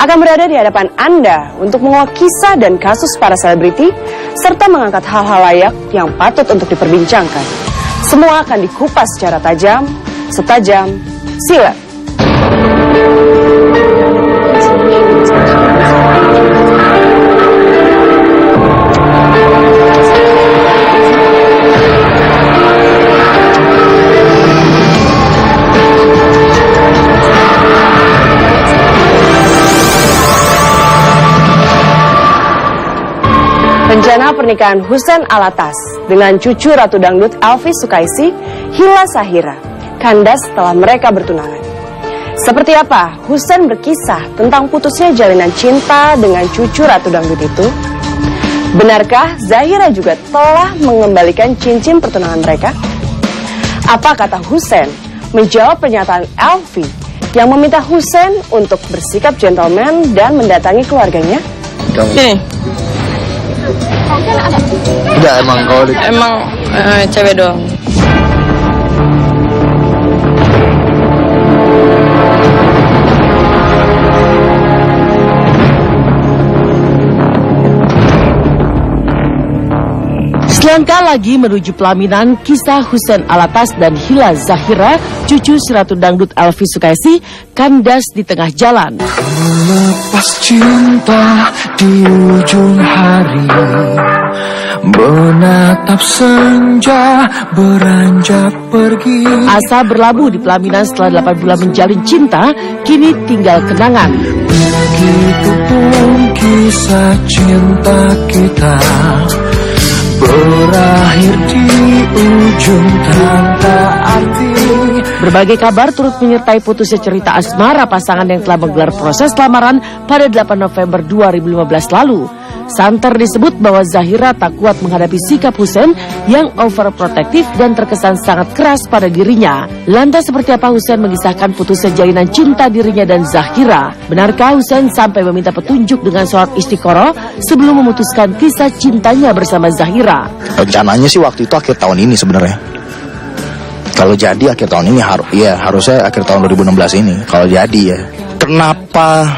akan berada di hadapan Anda untuk menguak kisah dan kasus para selebriti, serta mengangkat hal-hal layak yang patut untuk diperbincangkan. Semua akan dikupas secara tajam, setajam silet. Rencana pernikahan Hussein Alatas dengan cucu Ratu Dangdut Elvi Sukaisi, Hila Zahira, kandas setelah mereka bertunangan. Seperti apa Hussein berkisah tentang putusnya jalinan cinta dengan cucu Ratu Dangdut itu? Benarkah Zahira juga telah mengembalikan cincin pertunangan mereka? Apa kata Hussein menjawab pernyataan Elvi yang meminta Hussein untuk bersikap gentleman dan mendatangi keluarganya? Ini enggak, emang cewek doang. Selangkah lagi menuju pelaminan, kisah Hussein Alatas dan Hila Zahira, cucu Ratu Dangdut Elvi Sukaisi, kandas di tengah jalan. Melepas cinta di ujung hari, menatap senja beranjak pergi. Asa berlabuh di pelaminan setelah 8 bulan menjalin cinta, kini tinggal kenangan. Begitupun kisah cinta kita berakhir di ujung tanpa arti. Berbagai kabar turut menyertai putusnya cerita asmara pasangan yang telah menggelar proses lamaran pada 8 November 2015 lalu. Santer disebut bahwa Zahira tak kuat menghadapi sikap Hussein yang overprotektif dan terkesan sangat keras pada dirinya. Lantas seperti apa Hussein mengisahkan putusnya jalinan cinta dirinya dan Zahira? Benarkah Hussein sampai meminta petunjuk dengan sholat istiqoroh sebelum memutuskan kisah cintanya bersama Zahira? Rencananya sih waktu itu akhir tahun ini sebenarnya. Kalau jadi akhir tahun ini harusnya akhir tahun 2016 ini. Kalau jadi ya. Kenapa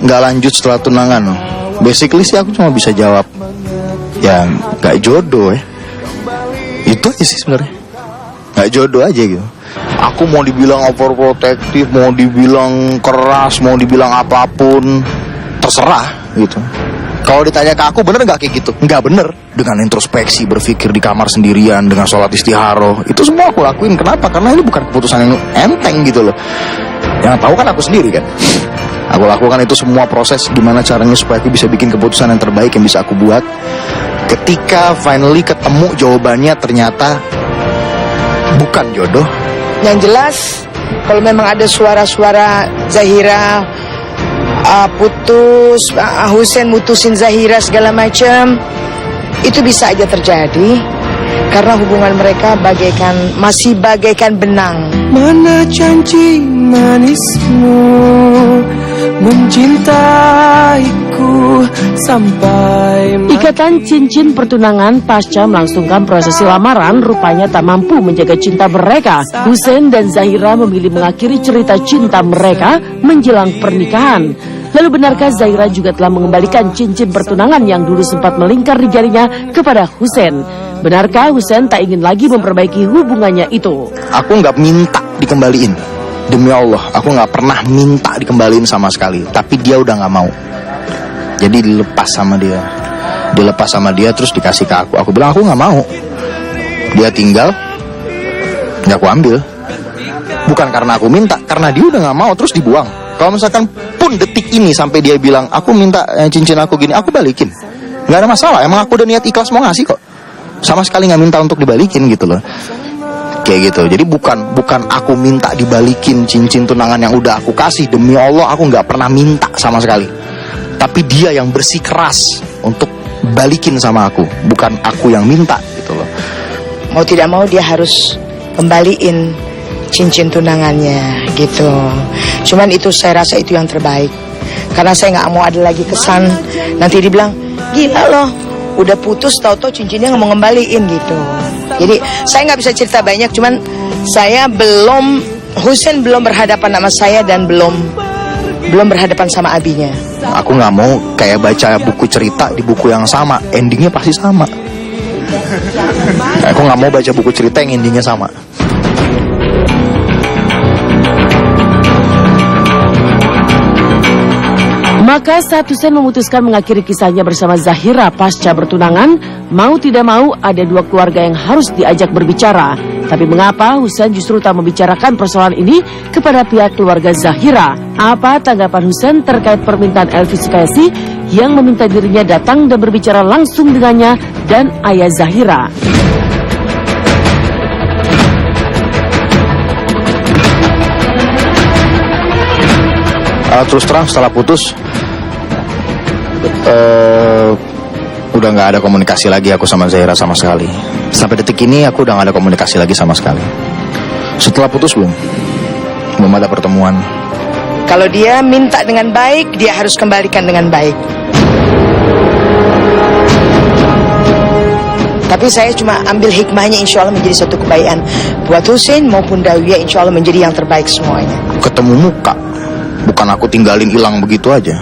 nggak lanjut setelah tunangan? Basically sih aku cuma bisa jawab ya nggak jodoh ya. Itu aja sih sebenarnya. Nggak jodoh aja gitu. Aku mau dibilang overprotective, mau dibilang keras, mau dibilang apapun, terserah gitu. Kalau ditanya ke aku bener nggak kayak gitu? Nggak bener. Dengan introspeksi, berpikir di kamar sendirian, dengan sholat istiharoh, itu semua aku lakuin. Kenapa? Karena ini bukan keputusan yang enteng gitu loh. Yang tahu kan aku sendiri kan. Aku lakukan itu semua proses gimana caranya supaya aku bisa bikin keputusan yang terbaik yang bisa aku buat. Ketika finally ketemu jawabannya ternyata bukan jodoh. Yang jelas, kalau memang ada suara-suara Zahira putus, Hussein mutusin Zahira segala macam, itu bisa aja terjadi karena hubungan mereka masih bagaikan benang. Mana janji manismu mencintaiku sampai Ikatan cincin pertunangan pasca melangsungkan prosesi lamaran rupanya tak mampu menjaga cinta mereka. Hussein dan Zahira memilih mengakhiri cerita cinta mereka menjelang pernikahan. Lalu benarkah Zahira juga telah mengembalikan cincin pertunangan yang dulu sempat melingkar di jarinya kepada Hussein? Benarkah Hussein tak ingin lagi memperbaiki hubungannya itu? Aku nggak minta dikembaliin. Demi Allah, aku nggak pernah minta dikembaliin sama sekali. Tapi dia udah nggak mau. Jadi dilepas sama dia, terus dikasih ke aku. Aku bilang aku nggak mau. Dia tinggal, nggak aku ambil. Bukan karena aku minta, karena dia udah nggak mau, terus dibuang. Kalau misalkan pun detik ini sampai dia bilang aku minta cincin aku gini, aku balikin. Nggak ada masalah. Emang aku udah niat ikhlas mau ngasih kok. Sama sekali nggak minta untuk dibalikin gitu loh. Kayak gitu. Jadi bukan aku minta dibalikin cincin tunangan yang udah aku kasih. Demi Allah aku nggak pernah minta sama sekali. Tapi dia yang bersikeras untuk balikin sama aku, bukan aku yang minta gitu loh. Mau tidak mau dia harus kembaliin cincin tunangannya gitu. Cuman itu saya rasa itu yang terbaik. Karena saya nggak mau ada lagi kesan nanti dibilang gila loh, udah putus tahu-tahu cincinnya nggak mau ngembaliin gitu. Jadi saya nggak bisa cerita banyak, cuman Hussein belum berhadapan sama saya dan belum belum berhadapan sama abinya. Aku nggak mau kayak baca buku cerita di buku yang sama, endingnya pasti sama. Aku nggak mau baca buku cerita yang endingnya sama. Maka saat Hussein memutuskan mengakhiri kisahnya bersama Zahira pasca bertunangan, mau tidak mau ada dua keluarga yang harus diajak berbicara. Tapi mengapa Hussein justru tak membicarakan persoalan ini kepada pihak keluarga Zahira? Apa tanggapan Hussein terkait permintaan Elvi Sukaisi yang meminta dirinya datang dan berbicara langsung dengannya dan ayah Zahira? Terus terang setelah putus, udah nggak ada komunikasi lagi aku sama Zahira sama sekali. Sampai detik ini aku udah nggak ada komunikasi lagi sama sekali. Setelah putus belum ada pertemuan. Kalau dia minta dengan baik, dia harus kembalikan dengan baik. Tapi saya cuma ambil hikmahnya, insya Allah menjadi satu kebaikan buat Hussein maupun Dawiyah, insya Allah menjadi yang terbaik semuanya. Ketemu muka, bukan aku tinggalin hilang begitu aja.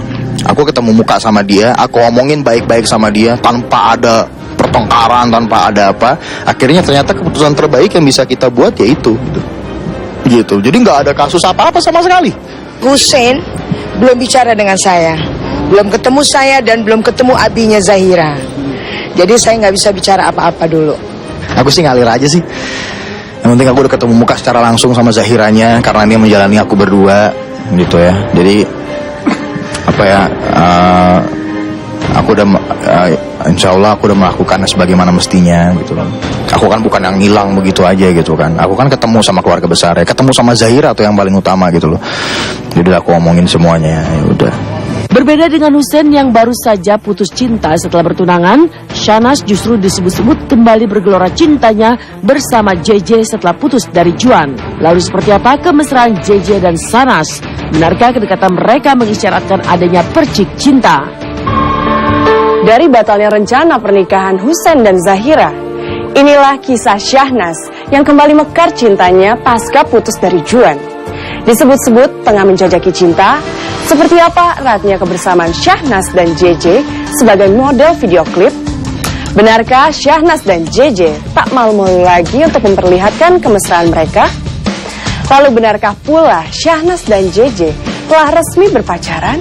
Aku ketemu muka sama dia, aku omongin baik-baik sama dia tanpa ada pertengkaran, tanpa ada apa. Akhirnya ternyata keputusan terbaik yang bisa kita buat yaitu gitu. Jadi nggak ada kasus apa-apa sama sekali. Hussein belum bicara dengan saya, belum ketemu saya dan belum ketemu abinya Zahira. Jadi saya nggak bisa bicara apa-apa dulu. Aku sih ngalir aja sih. Yang penting aku udah ketemu muka secara langsung sama Zahiranya karena dia menjalani aku berdua gitu ya. Jadi apa ya, aku udah insya Allah aku udah melakukan sebagaimana mestinya gitu kan. Aku kan bukan yang hilang begitu aja gitu kan. Aku kan ketemu sama keluarga besar ya, ketemu sama Zahira atau yang paling utama gitu loh. Jadi aku omongin semuanya, ya udah. Berbeda dengan Hussein yang baru saja putus cinta setelah bertunangan, Shahnaz justru disebut-sebut kembali bergelora cintanya bersama JJ setelah putus dari Juan. Lalu seperti apa kemesraan JJ dan Shahnaz? Benarkah kedekatan mereka mengisyaratkan adanya percik cinta? Dari batalnya rencana pernikahan Hussein dan Zahira, inilah kisah Shahnaz yang kembali mekar cintanya pasca putus dari Juan. Disebut-sebut tengah menjajaki cinta, seperti apa eratnya kebersamaan Shahnaz dan JJ sebagai model video klip? Benarkah Shahnaz dan JJ tak malu-malu lagi untuk memperlihatkan kemesraan mereka? Lalu benarkah pula Shahnaz dan JJ telah resmi berpacaran?